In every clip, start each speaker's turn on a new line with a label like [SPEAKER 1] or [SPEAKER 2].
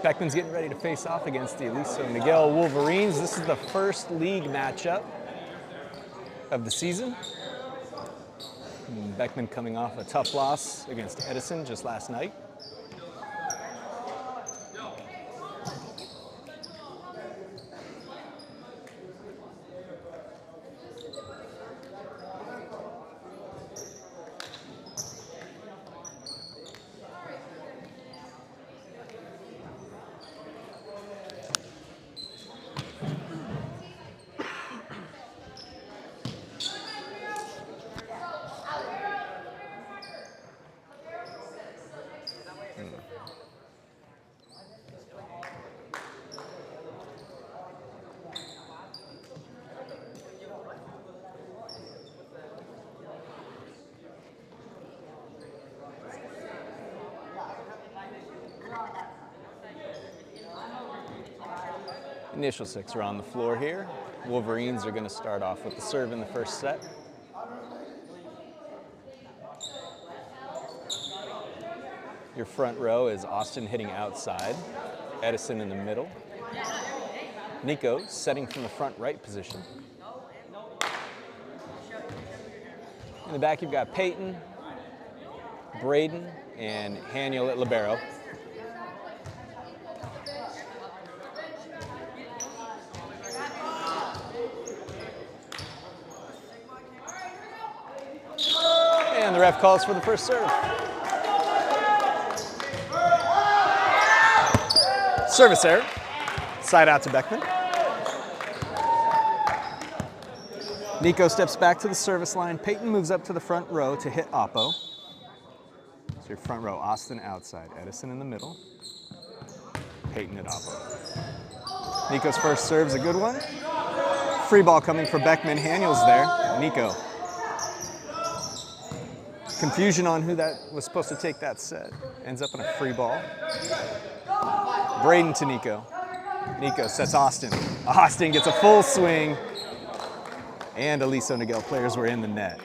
[SPEAKER 1] Beckman's getting ready to face off against the Aliso Niguel Wolverines. This is the first league matchup of the season. Beckman coming off a tough loss against Edison just last night. Initial six are on the floor here. Wolverines are going to start off with the serve in the first set. Your front row is Austin hitting outside, Edison in the middle. Nico setting from the front right position. In the back you've got Peyton, Braden, and Haniel at libero. And the ref calls for the first serve. Service error. Side out to Beckman. Nico steps back to the service line. Peyton moves up to the front row to hit oppo. So your front row, Austin outside, Edison in the middle, Peyton at oppo. Nico's first serve's a good one. Free ball coming for Beckman. Haniel's there. Nico. Confusion on who that was supposed to take that set. Ends up in a free ball. Braden to Nico. Nico sets Austin. Austin gets a full swing. And Aliso Niguel players were in the net.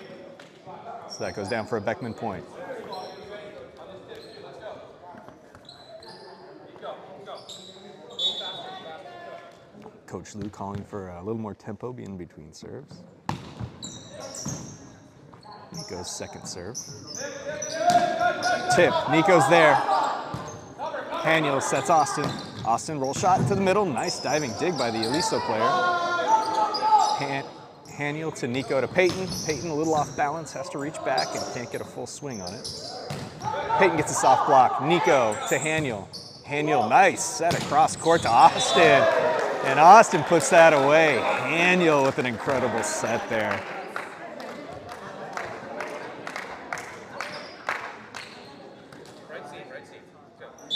[SPEAKER 1] So that goes down for a Beckman point. Coach Lou calling for a little more tempo in between serves. Nico's second serve. Tip, Nico's there. Haniel sets Austin. Austin roll shot to the middle. Nice diving dig by the Aliso player. Haniel to Nico to Peyton. Peyton a little off balance, has to reach back and can't get a full swing on it. Peyton gets a soft block. Nico to Haniel. Haniel, nice set across court to Austin. And Austin puts that away. Haniel with an incredible set there.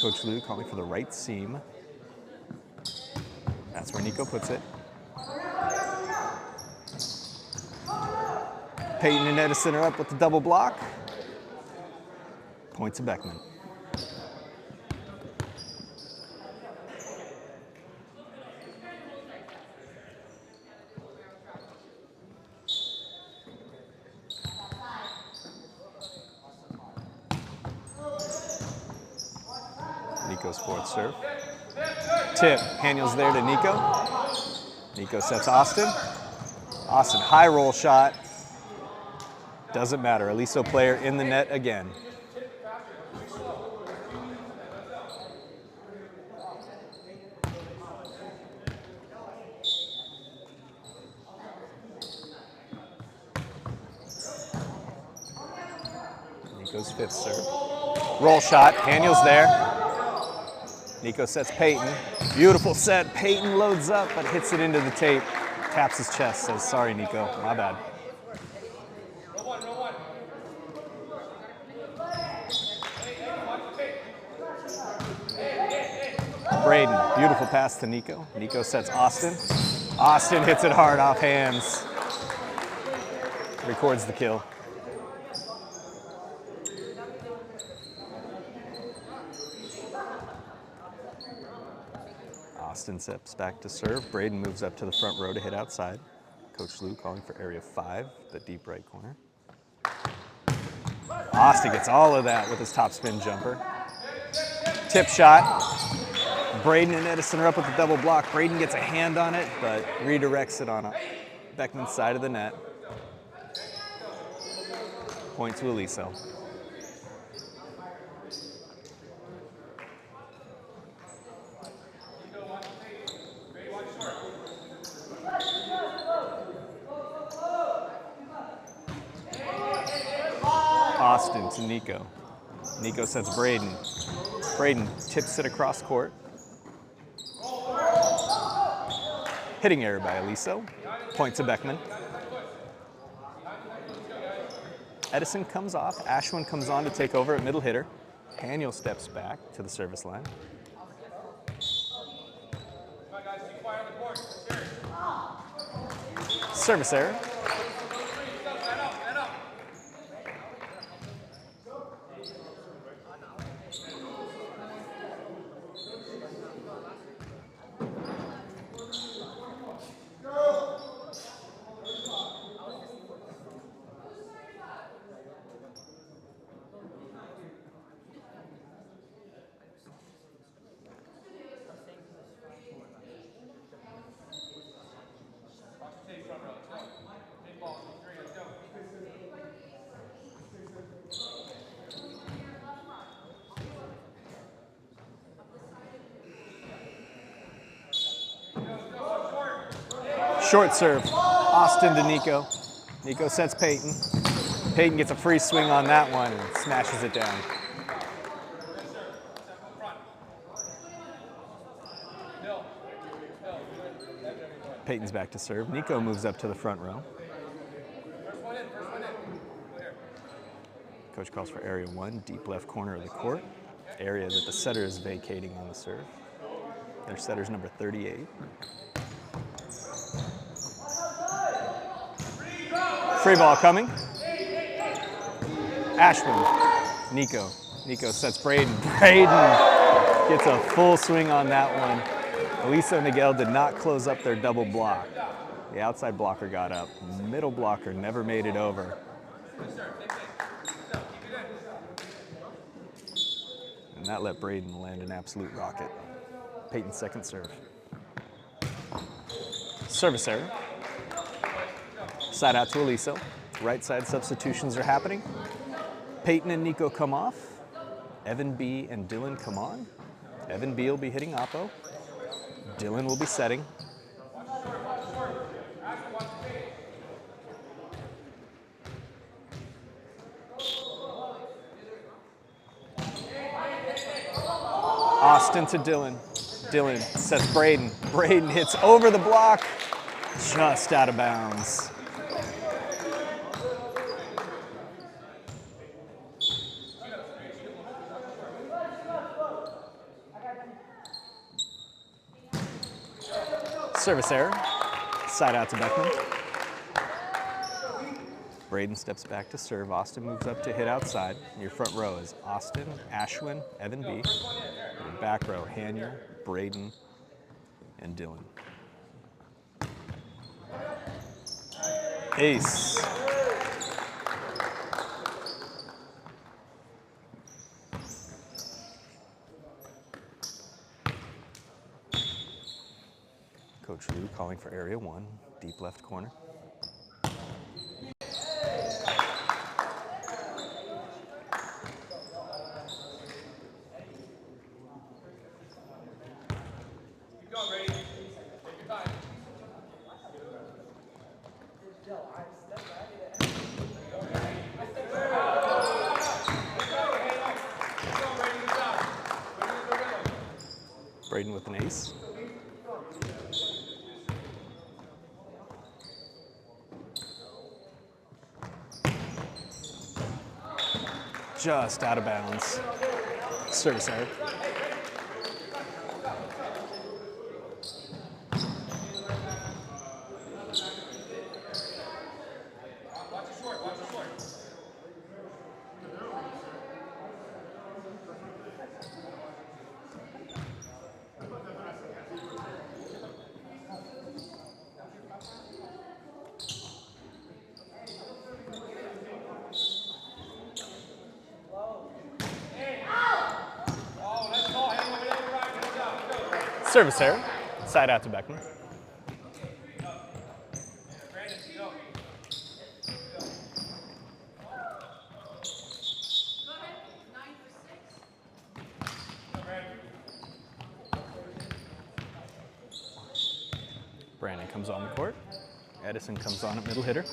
[SPEAKER 1] Coach Lou calling for the right seam. That's where Nico puts it. Peyton and Edison are up with the double block. Point to Beckman. Nico's fourth serve. Tip, Haniel's there to Nico. Nico sets Austin. Austin, high roll shot. Doesn't matter, Aliso player in the net again. Nico's fifth serve. Roll shot, Haniel's there. Nico sets Peyton. Beautiful set, Peyton loads up but hits it into the tape. Taps his chest, says, sorry Nico, my bad. Braden, beautiful pass to Nico. Nico sets Austin. Austin hits it hard off hands. Records the kill. Austin steps back to serve. Braden moves up to the front row to hit outside. Coach Lou calling for area 5, the deep right corner. Austin gets all of that with his top spin jumper. Tip shot. Braden and Edison are up with the double block. Braden gets a hand on it, but redirects it on Beckman's side of the net. Point to Aliso. Austin to Nico. Nico sets Braden. Braden tips it across court. Hitting error by Aliso. Point to Beckman. Edison comes off. Ashwin comes on to take over at middle hitter. Daniel steps back to the service line. Service error. Short serve, Austin to Nico. Nico sets Peyton. Peyton gets a free swing on that one and smashes it down. Peyton's back to serve. Nico moves up to the front row. Coach calls for area 1, deep left corner of the court. Area that the setter is vacating on the serve. Their setter's number 38. Free ball coming. Ashwin. Nico. Nico sets Braden. Braden gets a full swing on that one. Aliso Niguel did not close up their double block. The outside blocker got up. Middle blocker never made it over. And that let Braden land an absolute rocket. Peyton's second serve. Service error. Side out to Aliso. Right side substitutions are happening. Peyton and Nico come off. Evan B and Dylan come on. Evan B will be hitting Oppo. Dylan will be setting. Austin to Dylan. Dylan sets Braden. Braden hits over the block, just out of bounds. Service error. Side out to Beckman. Braden steps back to serve. Austin moves up to hit outside. Your front row is Austin, Ashwin, Evan B. Your back row, Hanier, Braden, and Dylan. Ace. Coach Lou calling for area 1, deep left corner. Braden with an ace. Just out of bounds. Service error. Service error. Side out to Beckman. Brandon comes on the court. Edison comes on at middle hitter.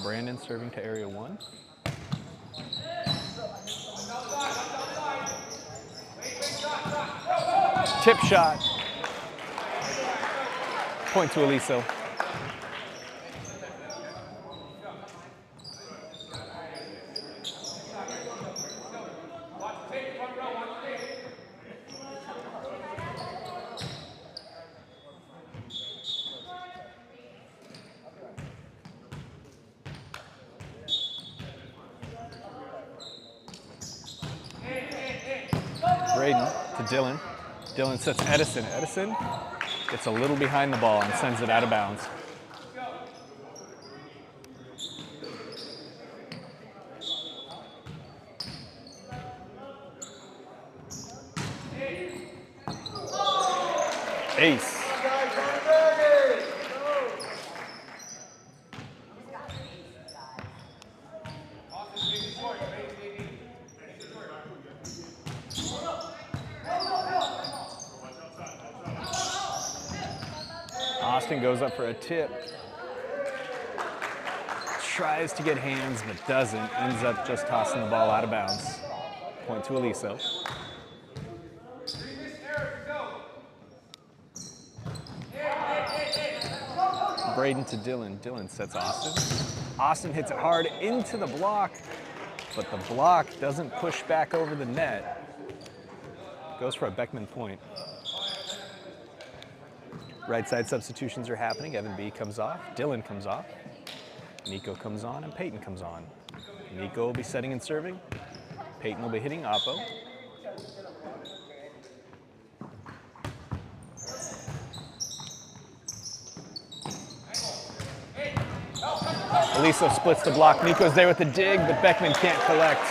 [SPEAKER 1] Brandon serving to area 1. Tip shot. Point to Aliso. Braden to Dylan. Dylan sets Edison. Edison gets a little behind the ball and sends it out of bounds. Ace. Austin goes up for a tip. Tries to get hands, but doesn't. Ends up just tossing the ball out of bounds. Point to Aliso. Braden to Dylan. Dylan sets Austin. Austin hits it hard into the block, but the block doesn't push back over the net. Goes for a Beckman point. Right side substitutions are happening. Evan B comes off. Dylan comes off. Nico comes on, and Peyton comes on. Nico will be setting and serving. Peyton will be hitting oppo. Aliso splits the block. Nico's there with the dig, but Beckman can't collect.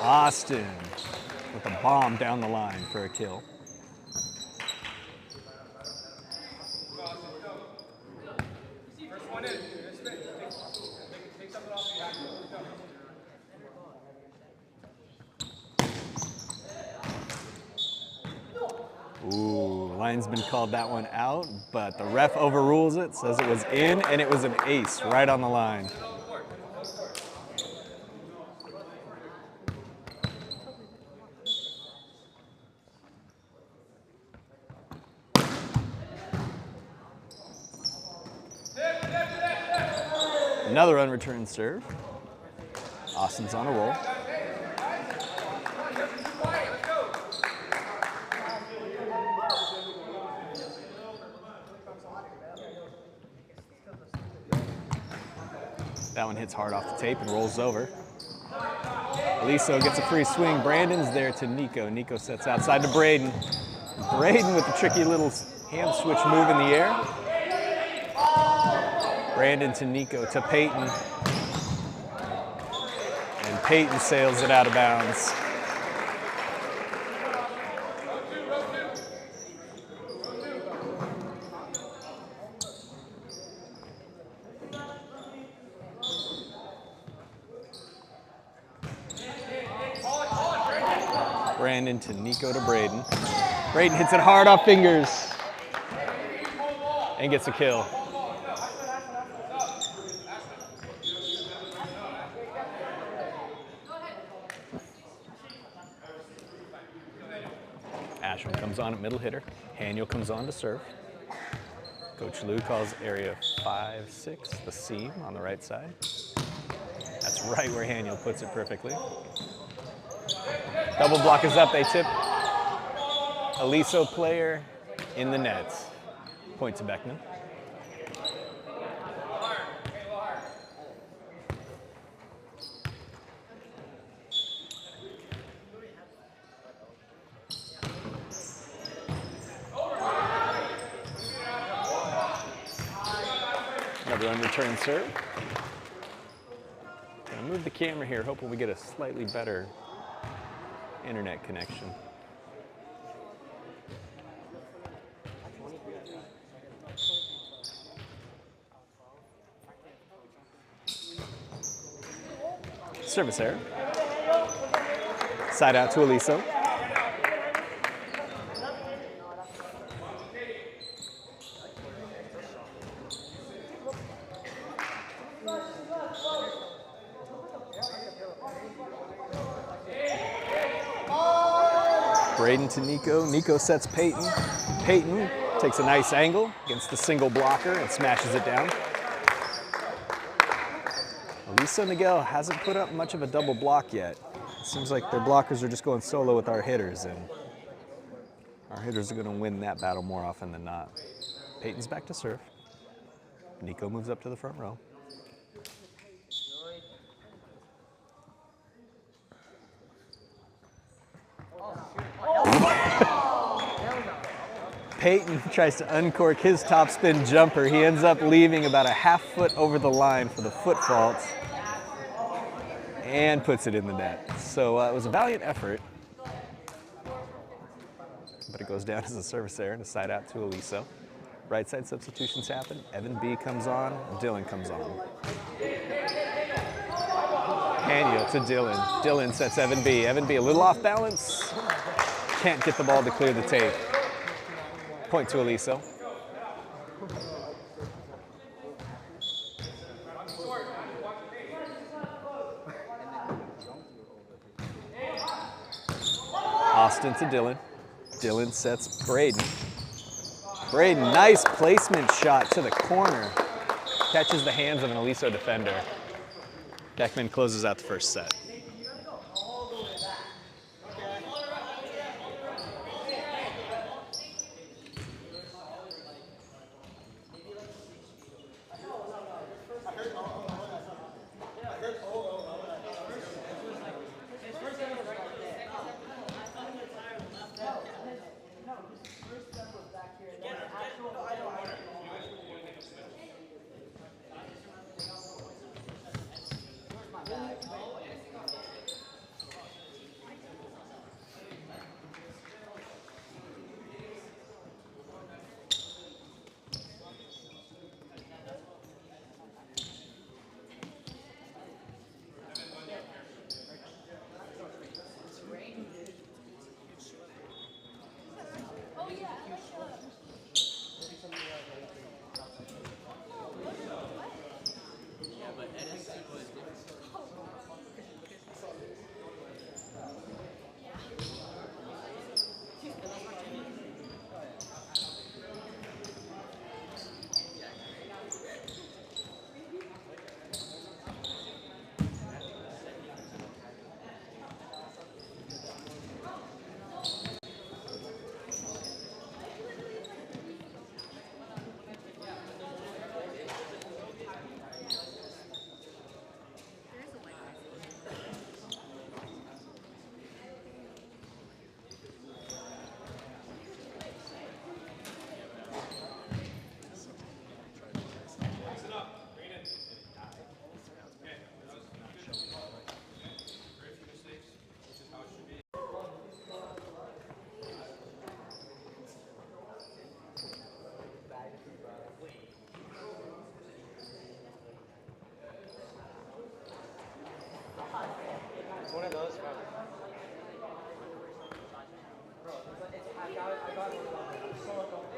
[SPEAKER 1] Austin with a bomb down the line for a kill. Ooh, linesman called that one out, but the ref overrules it, says it was in, and it was an ace right on the line. Another unreturned serve. Austin's on a roll. That one hits hard off the tape and rolls over. Aliso gets a free swing. Brandon's there to Nico. Nico sets outside to Braden. Braden with the tricky little hand switch move in the air. Brandon to Nico to Peyton. And Peyton sails it out of bounds. Brandon to Nico to Braden. Braden hits it hard off fingers and gets a kill. Ashwin comes on at middle hitter. Haniel comes on to serve. Coach Lou calls area 5-6, the seam on the right side. That's right where Haniel puts it perfectly. Double block is up, they tip. Aliso player in the nets. Point to Beckman. run return serve. Gonna move the camera here, hoping we get a slightly better internet connection. Service error. Side out to Aliso. Braden to Nico. Nico sets Peyton. Peyton takes a nice angle against the single blocker and smashes it down. Aliso Niguel hasn't put up much of a double block yet. It seems like their blockers are just going solo with our hitters, and our hitters are going to win that battle more often than not. Peyton's back to serve. Nico moves up to the front row. Peyton tries to uncork his topspin jumper. He ends up leaving about a half foot over the line for the foot fault and puts it in the net. So it was a valiant effort, but it goes down as a service error and a side out to Aliso. Right side substitutions happen. Evan B comes on, Dylan comes on. Haniel to Dylan. Dylan sets Evan B. Evan B a little off balance. Can't get the ball to clear the tape. Point to Aliso. Austin to Dylan. Dylan sets Braden. Braden, nice placement shot to the corner. Catches the hands of an Aliso defender. Beckman closes out the first set.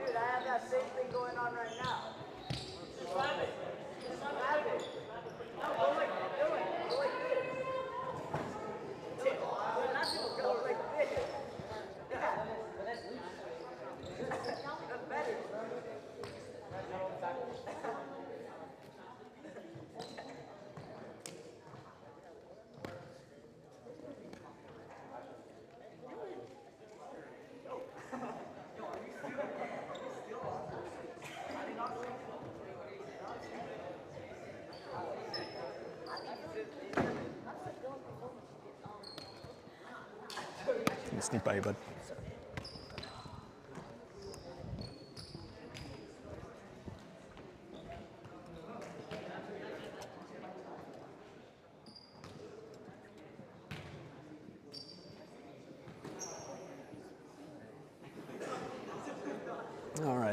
[SPEAKER 2] Dude, I have that same thing going on right now. Just grab it. Just grab it. No, go like this. Go like this. Go like this. Yeah. That's better.
[SPEAKER 1] Sneak by you, bud.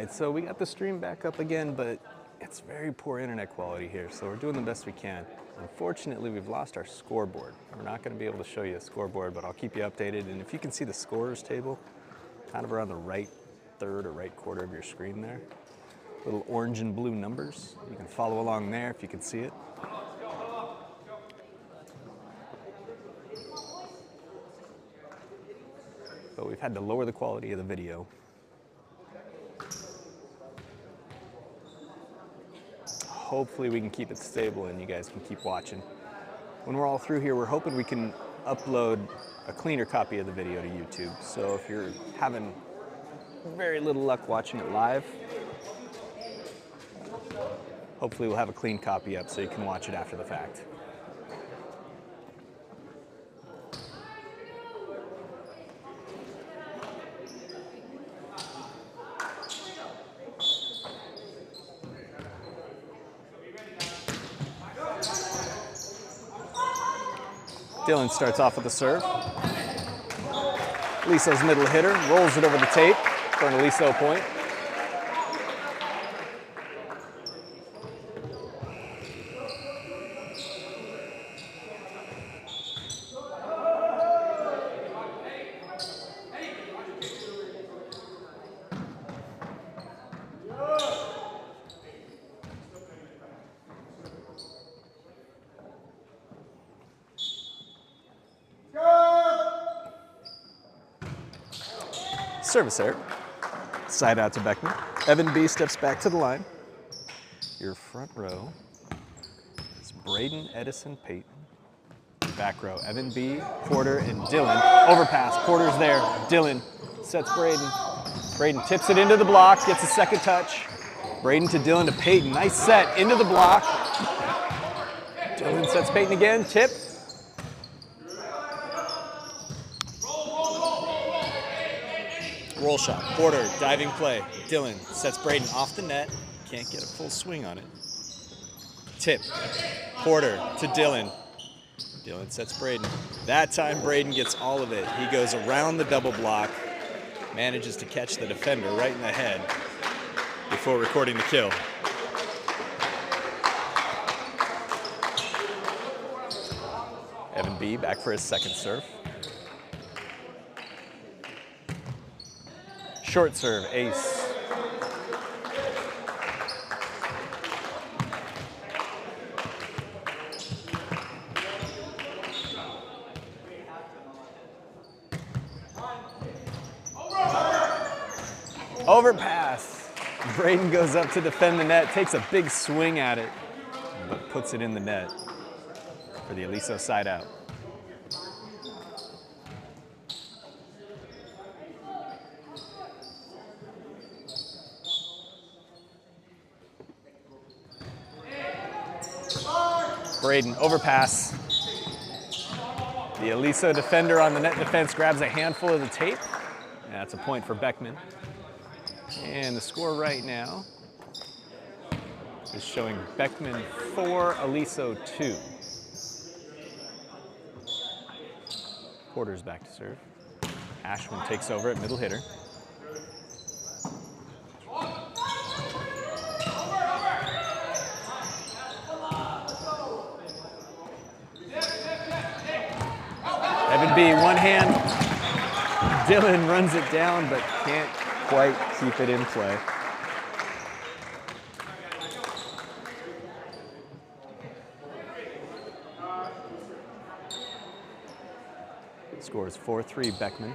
[SPEAKER 1] right, so we got the stream back up again, but it's very poor internet quality here, so we're doing the best we can. Unfortunately, we've lost our scoreboard. We're not going to be able to show you a scoreboard, but I'll keep you updated. And if you can see the scorers table, kind of around the right third or right quarter of your screen there, little orange and blue numbers. You can follow along there if you can see it. But we've had to lower the quality of the video. Hopefully we can keep it stable and you guys can keep watching. When we're all through here, we're hoping we can upload a cleaner copy of the video to YouTube. So if you're having very little luck watching it live, hopefully we'll have a clean copy up so you can watch it after the fact. Dylan starts off with the serve. Aliso's middle hitter rolls it over the tape for an Aliso point. Service error. Side out to Beckman. Evan B steps back to the line. Your front row is Braden, Edison, Peyton. Back row, Evan B, Porter, and Dylan. Overpass, Porter's there. Dylan sets Braden. Braden tips it into the block, gets a second touch. Braden to Dylan to Peyton. Nice set into the block. Dylan sets Peyton again, tip. Roll shot, Porter, diving play. Dylan sets Braden off the net. Can't get a full swing on it. Tip, Porter to Dylan. Dylan sets Braden. That time Braden gets all of it. He goes around the double block, manages to catch the defender right in the head before recording the kill. Evan B back for his second serve. Short serve, ace. Overpass. Braden goes up to defend the net, takes a big swing at it, but puts it in the net for the Aliso side out. Braden, overpass. The Aliso defender on the net defense grabs a handful of the tape. And that's a point for Beckman. And the score right now is showing Beckman 4, Aliso 2. Porter's back to serve. Ashwin takes over at middle hitter. Evan B, one hand. Dylan runs it down, but can't quite keep it in play. Score is 4-3 Beckman.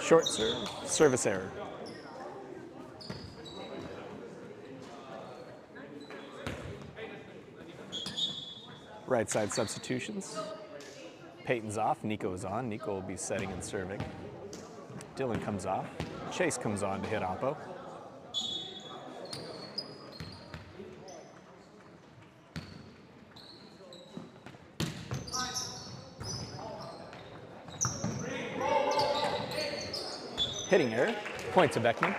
[SPEAKER 1] Short serve, service error. Right side substitutions. Peyton's off, Nico is on. Nico will be setting and serving. Dylan comes off. Chase comes on to hit Oppo. Hitting error. Point to Beckman.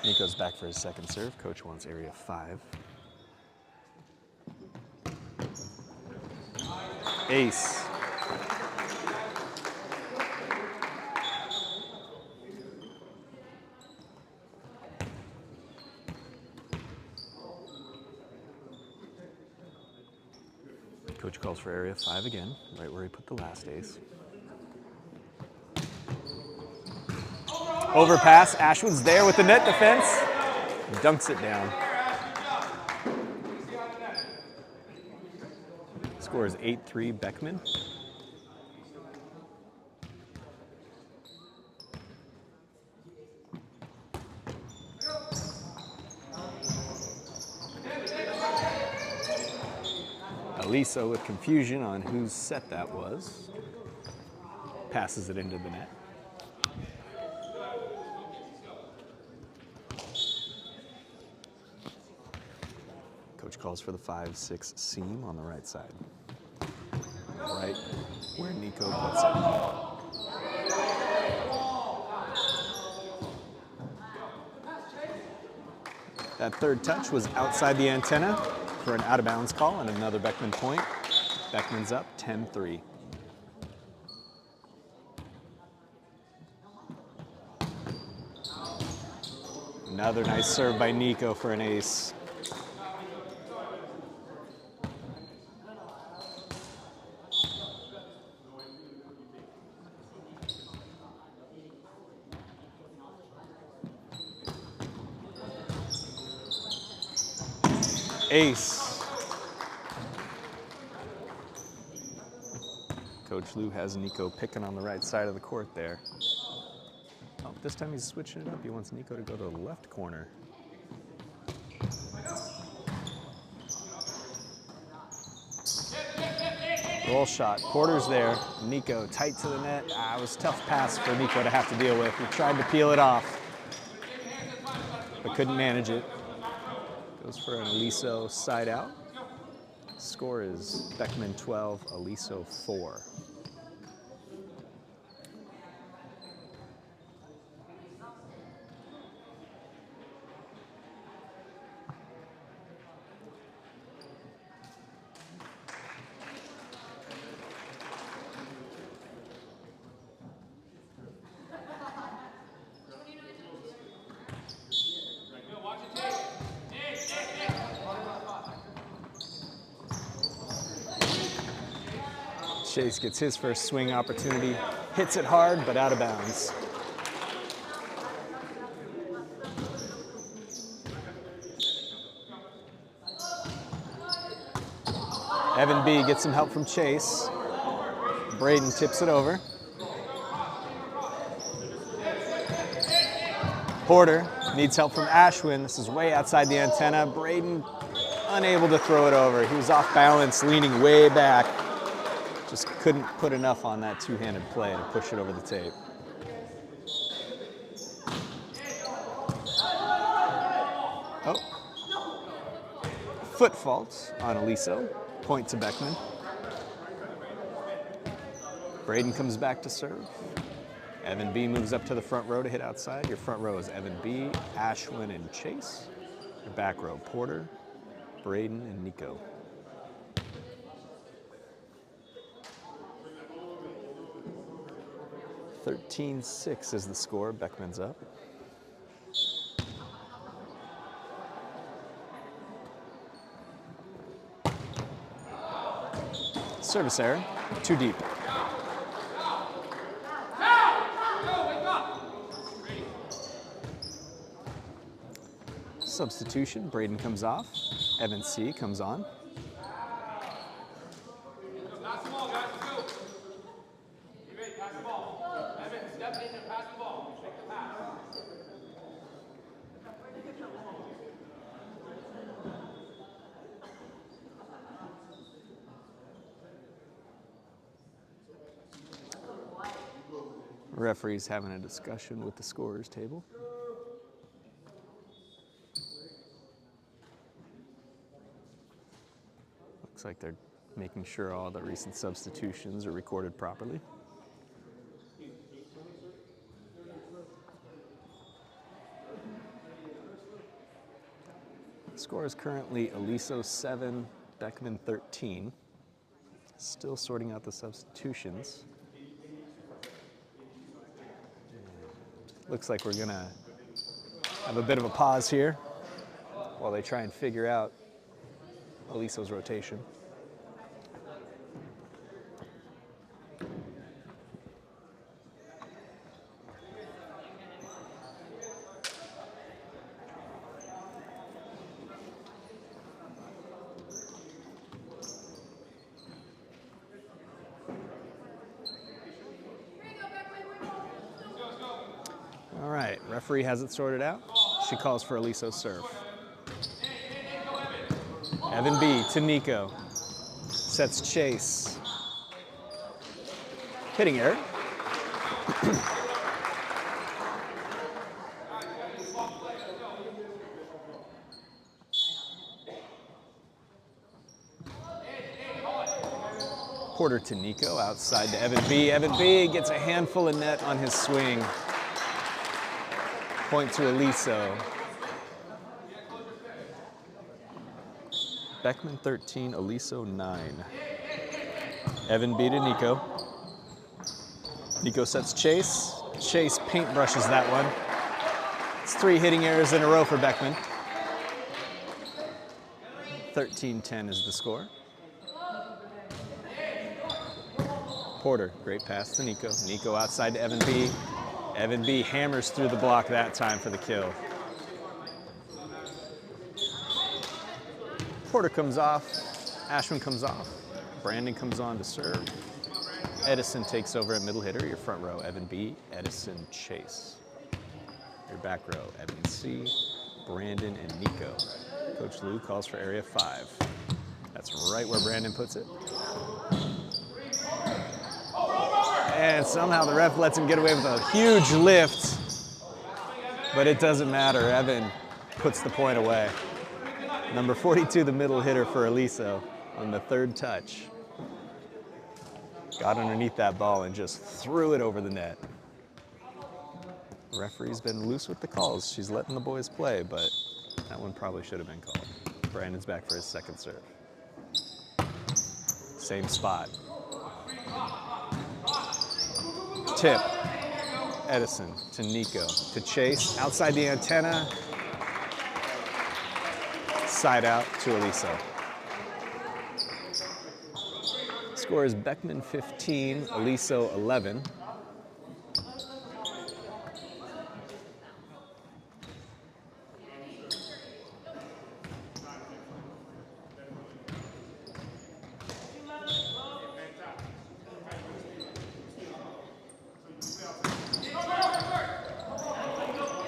[SPEAKER 1] Nico's back for his second serve. Coach wants area 5. Ace. Coach calls for area 5 again, right where he put the last ace. Overpass, Ashwin's there with the net defense. Dunks it down. Score is 8-3 Beckman. Aliso with confusion on whose set that was. Passes it into the net. Coach calls for the 5-6 seam on the right side. Right where Nico puts it. That third touch was outside the antenna for an out-of-bounds call and another Beckman point. Beckman's up 10-3. Another nice serve by Nico for an ace. Ace. Coach Lou has Nico picking on the right side of the court there. Oh, this time he's switching it up. He wants Nico to go to the left corner. Roll shot. Porter's there. Nico tight to the net. It was a tough pass for Nico to have to deal with. He tried to peel it off, but couldn't manage it. Goes for an Aliso side out. Score is Beckman 12, Aliso 4. Chase gets his first swing opportunity, hits it hard, but out of bounds. Evan B gets some help from Chase. Braden tips it over. Porter needs help from Ashwin. This is way outside the antenna. Braden unable to throw it over. He was off balance, leaning way back. Just couldn't put enough on that two-handed play to push it over the tape. Oh. Foot fault on Aliso. Point to Beckman. Braden comes back to serve. Evan B moves up to the front row to hit outside. Your front row is Evan B, Ashwin, and Chase. Your back row, Porter, Braden, and Nico. 13-6 is the score. Beckman's up. Service error, too deep. Substitution, Braden comes off. Evan C comes on. Referee's having a discussion with the scorer's table. Looks like they're making sure all the recent substitutions are recorded properly. Score is currently Aliso 7, Beckman 13. Still sorting out the substitutions. Looks like we're gonna have a bit of a pause here while they try and figure out Aliso's rotation. All right, referee has it sorted out. She calls for Aliso serve. Evan B to Nico. Sets chase. Hitting error. Porter to Nico, outside to Evan B. Evan B gets a handful of net on his swing. Point to Aliso. Beckman 13, Aliso 9. Evan B to Nico. Nico sets chase. Chase paintbrushes that one. It's 3 hitting errors in a row for Beckman. 13-10 is the score. Porter, great pass to Nico. Nico outside to Evan B. Evan B hammers through the block that time for the kill. Porter comes off, Ashman comes off, Brandon comes on to serve. Edison takes over at middle hitter, your front row, Evan B, Edison, Chase. Your back row, Evan C, Brandon, and Nico. Coach Lou calls for area 5. That's right where Brandon puts it. And somehow the ref lets him get away with a huge lift, but it doesn't matter. Evan puts the point away. Number 42, the middle hitter for Aliso on the 3rd touch. Got underneath that ball and just threw it over the net. The referee's been loose with the calls. She's letting the boys play, but that one probably should have been called. Brandon's back for his 2nd serve. Same spot. Tip. Edison to Nico to Chase. Outside the antenna. Side out to Aliso. Score is Beckman 15, Aliso 11.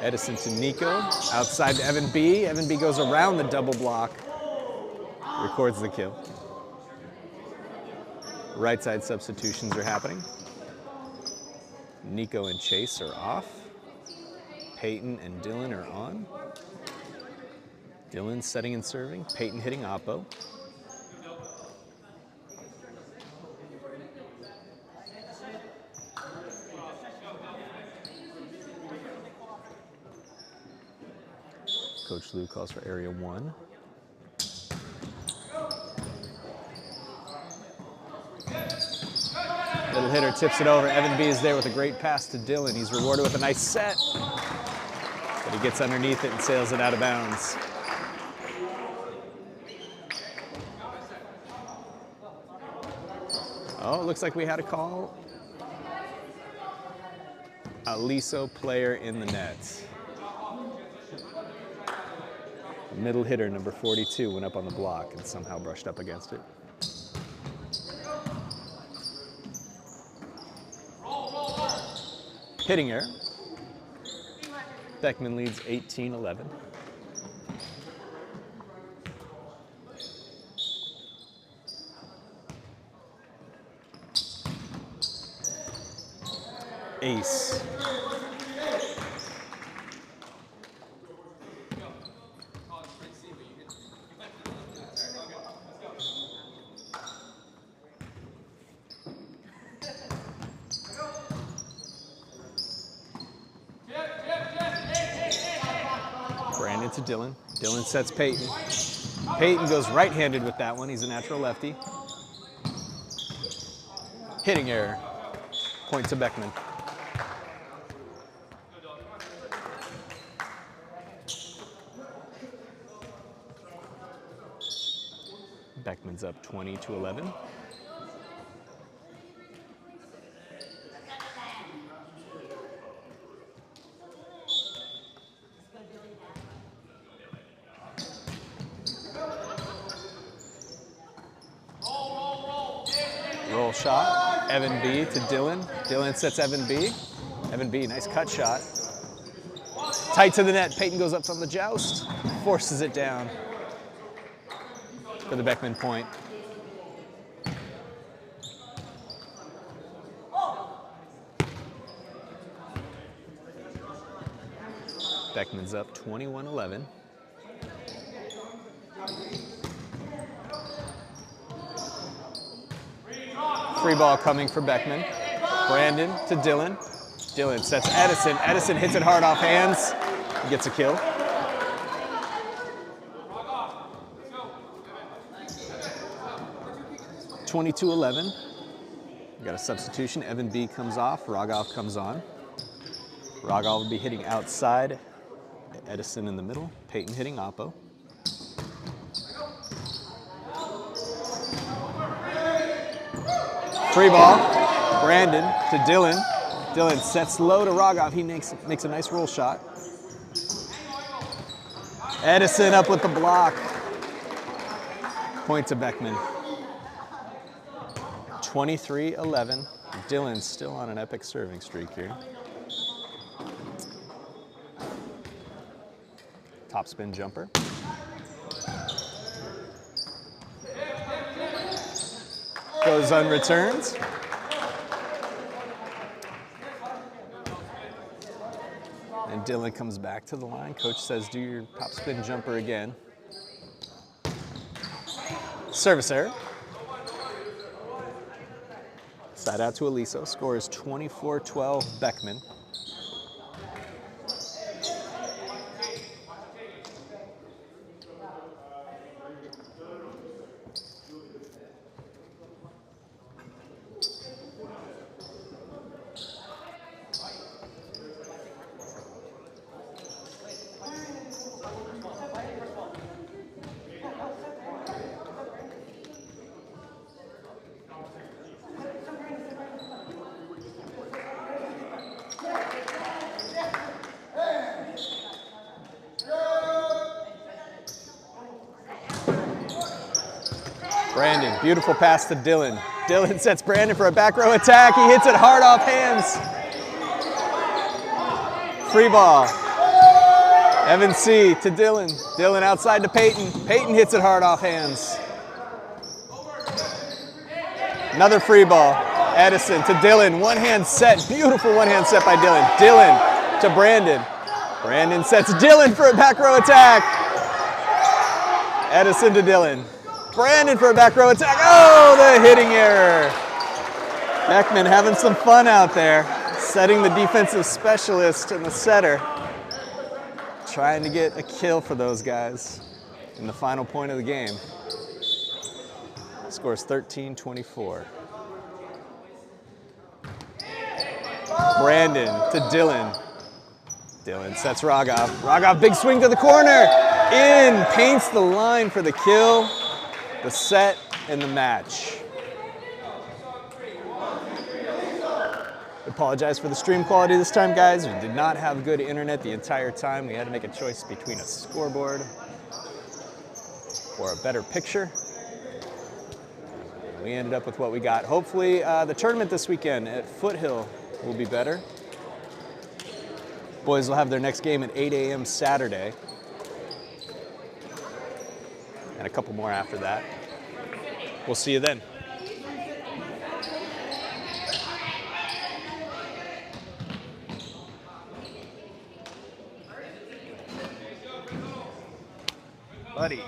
[SPEAKER 1] Edison to Nico, outside to Evan B. Evan B goes around the double block, records the kill. Right side substitutions are happening. Nico and Chase are off. Peyton and Dylan are on. Dylan setting and serving, Peyton hitting oppo. Coach Lou calls for area 1. Little hitter tips it over. Evan B is there with a great pass to Dylan. He's rewarded with a nice set, but he gets underneath it and sails it out of bounds. Oh, it looks like we had a call. Aliso player in the net. Middle hitter, number 42, went up on the block and somehow brushed up against it. Hitting error. Beckman leads 18-11. Ace. to Dylan. Dylan sets Peyton. Peyton goes right-handed with that one. He's a natural lefty. Hitting error. Point to Beckman. Beckman's up 20-11. Roll shot. Evan B to Dylan. Dylan sets Evan B. Evan B, nice cut shot. Tight to the net. Peyton goes up from the joust. Forces it down for the Beckman point. Beckman's up 21-11. Free ball coming for Beckman. Brandon to Dylan. Dylan sets Edison. Edison hits it hard off hands. He gets a kill. (22-11). We got a substitution. Evan B comes off. Rogov comes on. Rogov will be hitting outside. Edison in the middle. Peyton hitting oppo. Free ball. Brandon to Dylan. Dylan sets low to Rogov. He makes a nice roll shot. Edison up with the block. Point to Beckman. 23-11. Dylan's still on an epic serving streak here. Top spin jumper. Goes unreturned. And Dylan comes back to the line. Coach says, do your top spin jumper again. Service error. Side out to Aliso. Score is 24-12 Beckman. Brandon, beautiful pass to Dylan. Dylan sets Brandon for a back row attack. He hits it hard off hands. Free ball. Evan C to Dylan. Dylan outside to Peyton. Peyton hits it hard off hands. Another free ball. Edison to Dylan. One hand set. Beautiful one hand set by Dylan. Dylan to Brandon. Brandon sets Dylan for a back row attack. Edison to Dylan. Brandon for a back row attack. Oh, the hitting error. Beckman having some fun out there, setting the defensive specialist and the setter. Trying to get a kill for those guys in the final point of the game. Scores 13-24. Brandon to Dylan. Dylan sets Rogov. Rogov, big swing to the corner. In, paints the line for the kill. The set and the match. Apologize for the stream quality this time, guys. We did not have good internet the entire time. We had to make a choice between a scoreboard or a better picture. We ended up with what we got. Hopefully the tournament this weekend at Foothill will be better. Boys will have their next game at 8 a.m. Saturday. And a couple more after that. We'll see you then. Buddy.